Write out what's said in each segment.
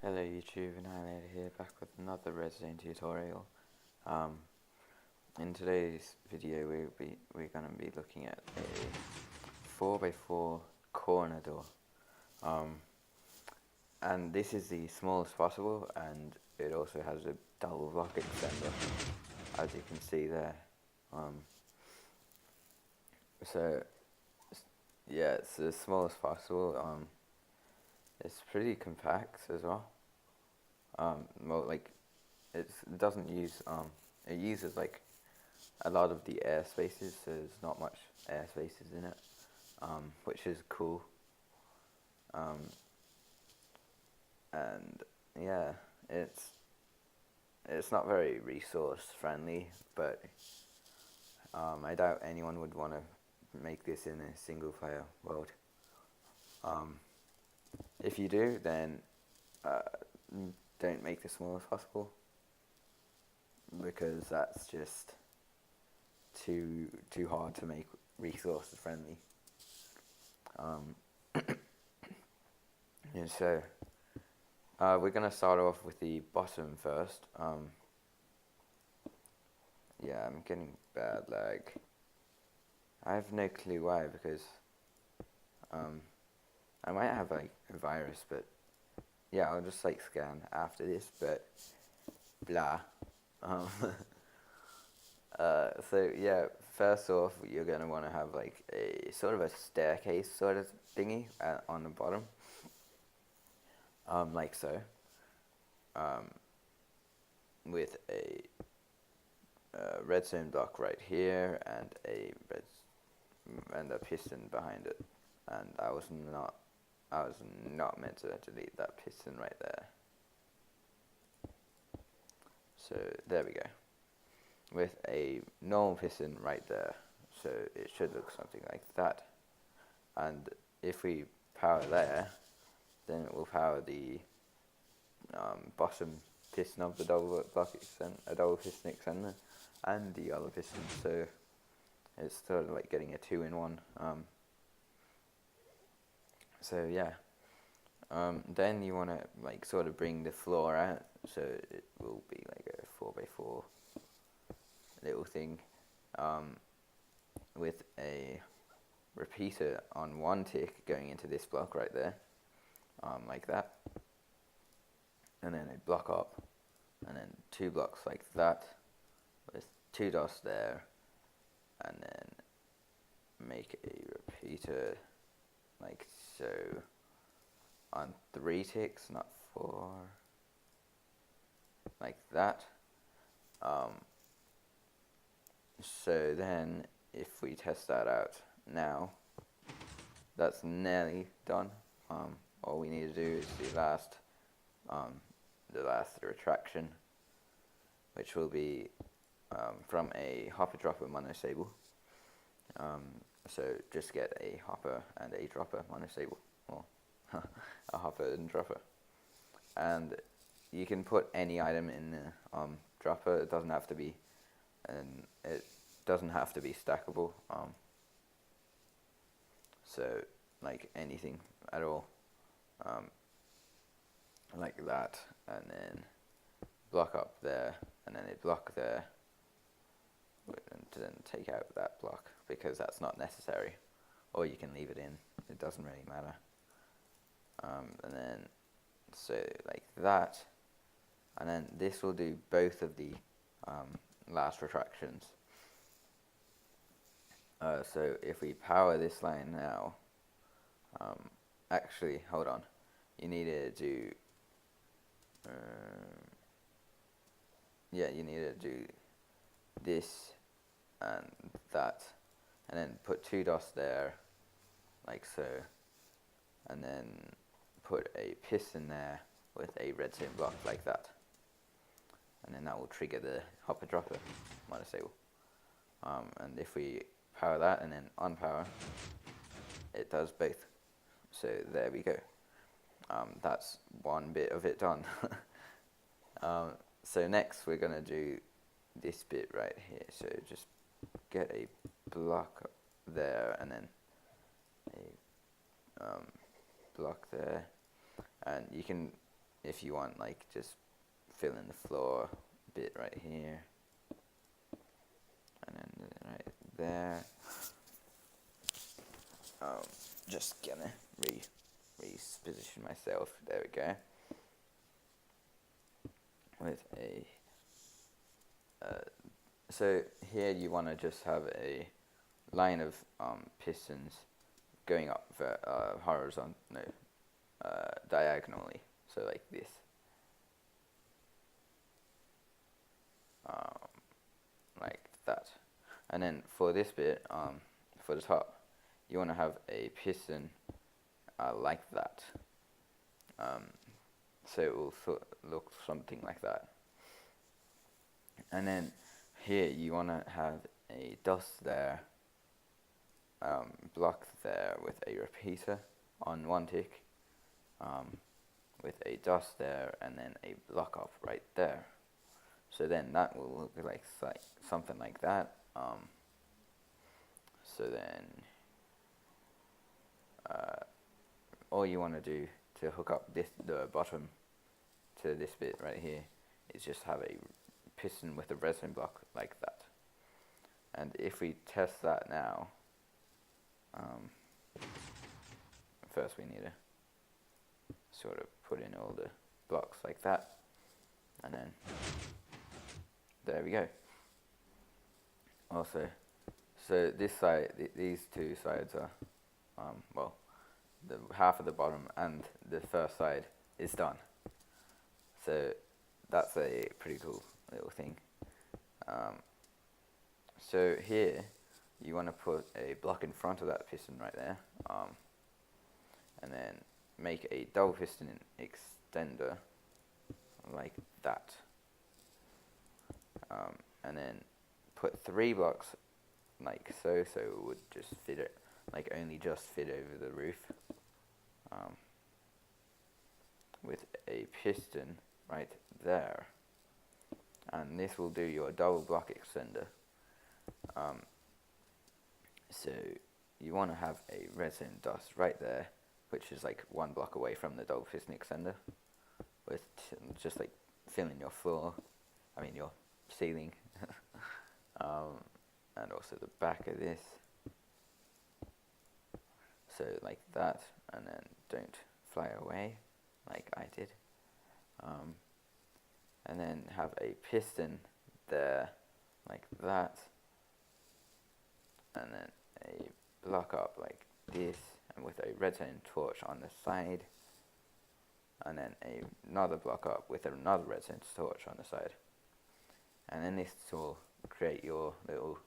Hello YouTube, Annihilator here, back with another redstone tutorial. Um, in today's video we're going to be looking at a 4x4 corner door. And this is the smallest possible, and it also has a double block extender, as you can see there. So yeah, it's the smallest possible. It's pretty compact as well. Well, like it doesn't use it uses like a lot of the air spaces, so there's not much air spaces in it, which is cool. And yeah, it's not very resource friendly, but I doubt anyone would want to make this in a single player world. If you do, then uh, don't make the smallest possible, because that's just too hard to make resource friendly. Yeah, so we're gonna start off with the bottom first. Yeah, I'm getting bad lag. I have no clue why, because I might have like a virus, but yeah, I'll just like scan after this, but blah. Um, so yeah, first off, you're gonna want to have like a sort of a staircase sort of thingy on the bottom, like so, with a redstone block right here and a piston behind it, and I was not meant to delete that piston right there. So there we go, with a normal piston right there. So it should look something like that. And if we power there, then it will power the bottom piston of the double block a double piston extender, and the other piston. So it's sort of like getting a 2-in-1. So yeah. Then you want to like sort of bring the floor out, so it will be like a 4x4 little thing, with a repeater on one tick going into this block right there, like that, and then a block up, and then 2 blocks like that, with 2 dots there, and then make a repeater like so on 3 ticks, not 4, like that. So then if we test that out now, that's nearly done. All we need to do is the last retraction, which will be from a hopper dropper monosable. So just get a hopper and a dropper monosable, or a hopper and dropper, and you can put any item in the dropper. It doesn't have to be, and it doesn't have to be stackable. So like anything at all, like that, and then block up there, and then a block there, and then take out that block, because that's not necessary, or you can leave it in, it doesn't really matter. And then so like that, and then this will do both of the last retractions. So if we power this line now, actually hold on, you need to do you need to do this and that, and then put 2 dots there, like so, and then put a piston there with a redstone block like that, and then that will trigger the hopper dropper monosable. And if we power that and then unpower, it does both. So there we go. That's one bit of it done. So next we're going to do this bit right here. So just get a block there, and then a block there, and you can if you want, like, just fill in the floor bit right here, and then right there. Just gonna reposition myself. There we go. With a so here you want to just have a line of pistons going up horizontal, no, diagonally. So like this. Like that. And then for this bit, for the top, you want to have a piston like that. So it will look something like that. And then here you want to have a dust there, block there with a repeater on one tick, with a dust there, and then a block up right there. So then that will look like something like that. So then all you want to do to hook up the bottom to this bit right here is just have a piston with a resin block like that. And if we test that now, first we need to sort of put in all the blocks like that, and then there we go. Also, so this side, these two sides are, well, the half of the bottom and the first side is done. So that's a pretty cool little thing. So here you want to put a block in front of that piston right there, and then make a double piston extender like that, and then put 3 blocks like so it would just fit it, like only just fit over the roof, with a piston right there, and this will do your double block extender. So you want to have a resin dust right there, which is like 1 block away from the double piston extender, with just like filling your floor, I mean your ceiling, and also the back of this, so like that, and then don't fly away like I did, and then have a piston there like that, and then a block up like this, and with a redstone torch on the side, and then another block up with another redstone torch on the side, and then this will create your little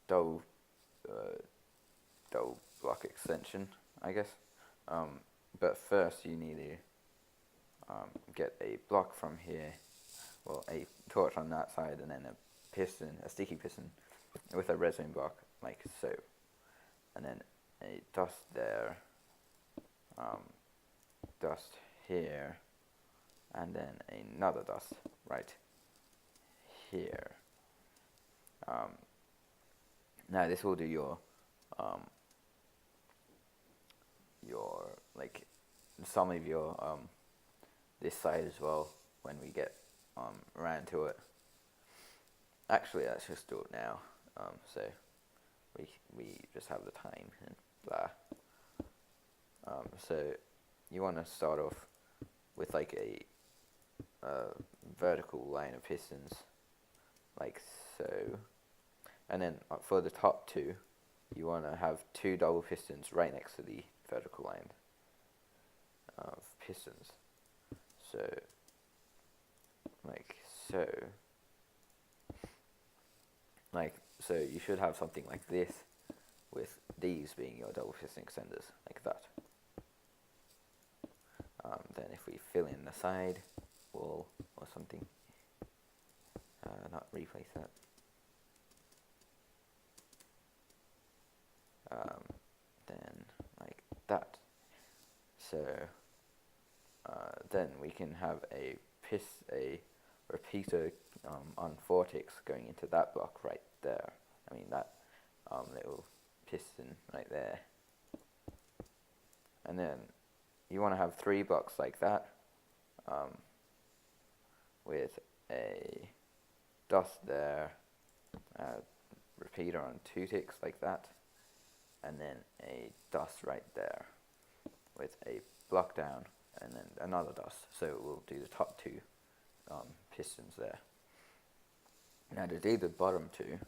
double block extension, I guess. But first you need to get a block from here, well, a torch on that side, and then a piston, a sticky piston with a resin block like so, and then a dust there, dust here, and then another dust right here. Now this will do your like some of your this side as well when we get around to it. Actually, let's just do it now, so we just have the time and blah. So you want to start off with like a vertical line of pistons like so, and then for the top 2 you want to have 2 double pistons right next to the vertical line of pistons, so like so, you should have something like this, with these being your double piston extenders like that. Then if we fill in the side wall or something, not replace that, then like that. So then we can have a repeater on 4 ticks going into that block right there. I mean that little piston right there. And then you want to have 3 blocks like that, with a dust there, repeater on 2 ticks like that, and then a dust right there with a block down, and then another dust. So we'll do the top 2 pistons there. Now to do the bottom 2,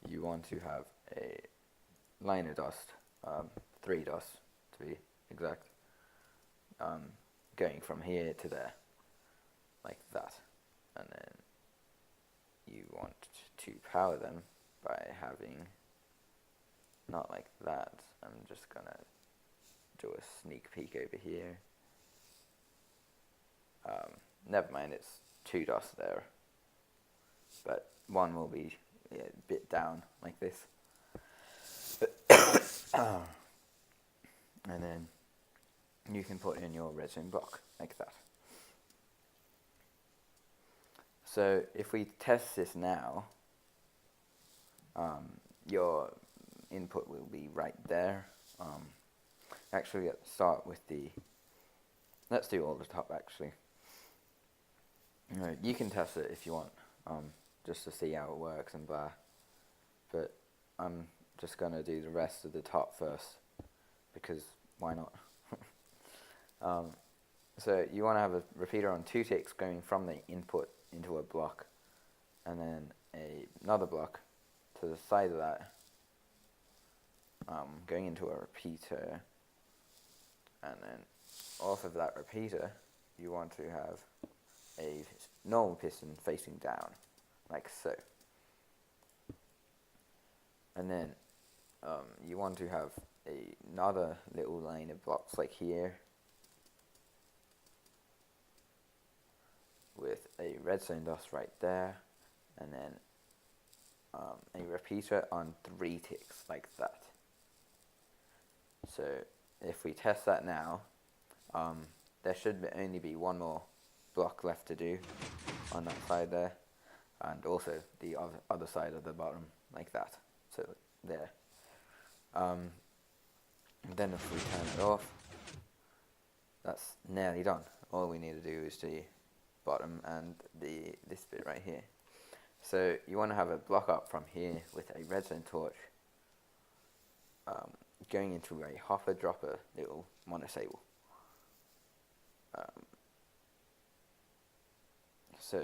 you want to have a line of dust, 3 dusts to be exact, going from here to there, like that. And then you want to power them by having, not like that, I'm just gonna do a sneak peek over here. Never mind, it's 2 dots there, but one will be a bit down like this. And then you can put in your redstone block like that. So if we test this now, your input will be right there. Actually, let's start with let's do all the top actually. You can test it if you want, just to see how it works and blah, but I'm just going to do the rest of the top first, because why not? So you want to have a repeater on 2 ticks going from the input into a block, and then another block to the side of that, going into a repeater, and then off of that repeater you want to have a normal piston facing down, like so. And then you want to have another little line of blocks like here, with a redstone dust right there, and then a repeater on 3 ticks like that. So if we test that now, there should only be 1 more block left to do on that side there, and also the other side of the bottom like that. So there. Then if we turn it off, that's nearly done. All we need to do is the bottom and this bit right here. So you want to have a block up from here with a redstone torch, going into a hopper dropper little monosable. So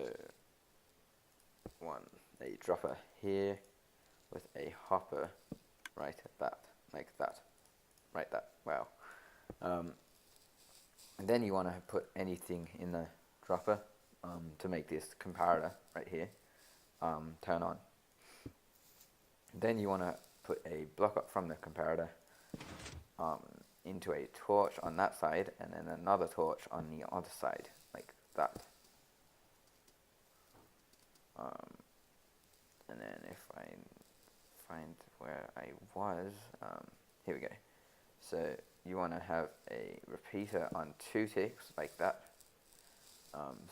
a dropper here with a hopper right at that, like that, right that, wow. And then you want to put anything in the dropper to make this comparator right here turn on. Then you want to put a block up from the comparator into a torch on that side, and then another torch on the other side, like that. And then if I find where I was, here we go. So you want to have a repeater on 2 ticks like that.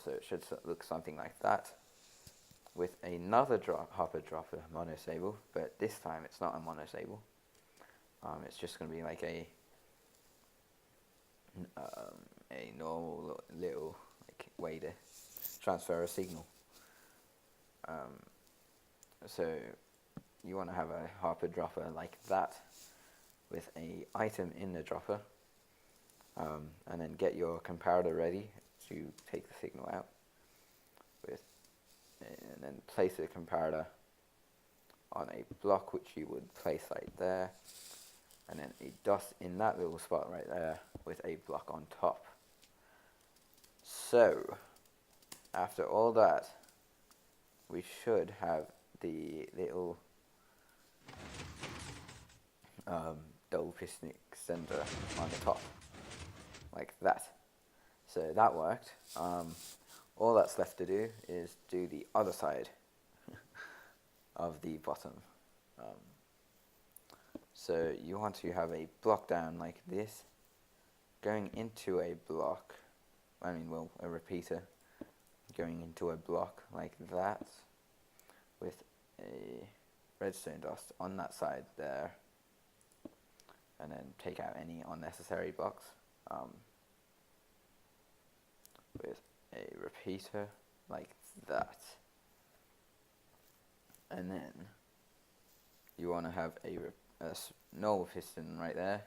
So it should look something like that, with another hopper dropper monosable, but this time it's not a monosable. It's just going to be like a normal little way to transfer a signal. So you want to have a hopper dropper like that with a item in the dropper, and then get your comparator ready to take the signal out and then place the comparator on a block which you would place right there, and then a dust in that little spot right there with a block on top. So after all that, we should have the little double piston extender on the top, like that. So that worked. All that's left to do is do the other side of the bottom. So you want to have a block down like this, going into a block, a repeater, going into a block like that, with a redstone dust on that side there, and then take out any unnecessary blocks. with a repeater like that. And then you want to have a normal piston right there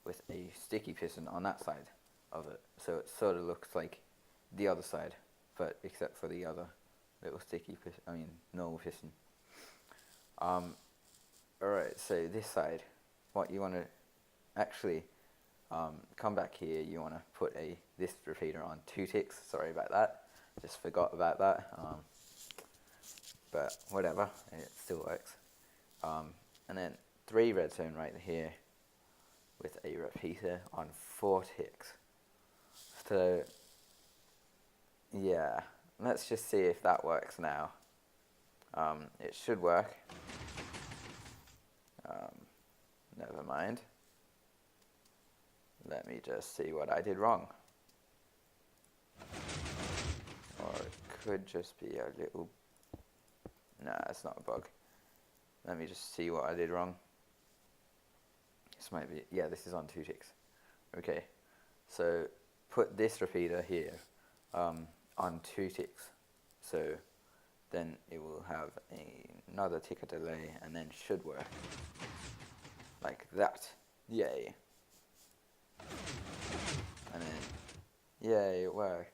with a sticky piston on that side of it. So it sort of looks like the other side, but except for the other little sticky piston, normal piston. Alright, so this side, what you want to actually come back here, you want to put this repeater on 2 ticks. Sorry about that, just forgot about that. But whatever, it still works. And then 3 redstone right here with a repeater on 4 ticks. So yeah, let's just see if that works now. It should work. Never mind. Let me just see what I did wrong. Or it could just be a little... Nah, it's not a bug. Let me just see what I did wrong. This might be... Yeah, this is on 2 ticks. Okay, so put this repeater here on 2 ticks. So then it will have another ticker delay and then should work. Like that. Yay. And then, yay, it worked.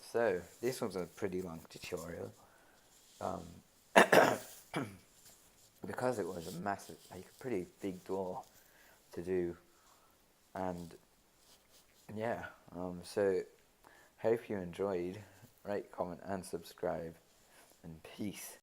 So this was a pretty long tutorial. Because it was a massive, like a pretty big door to do. And yeah, so hope you enjoyed. Rate, comment and subscribe, and peace.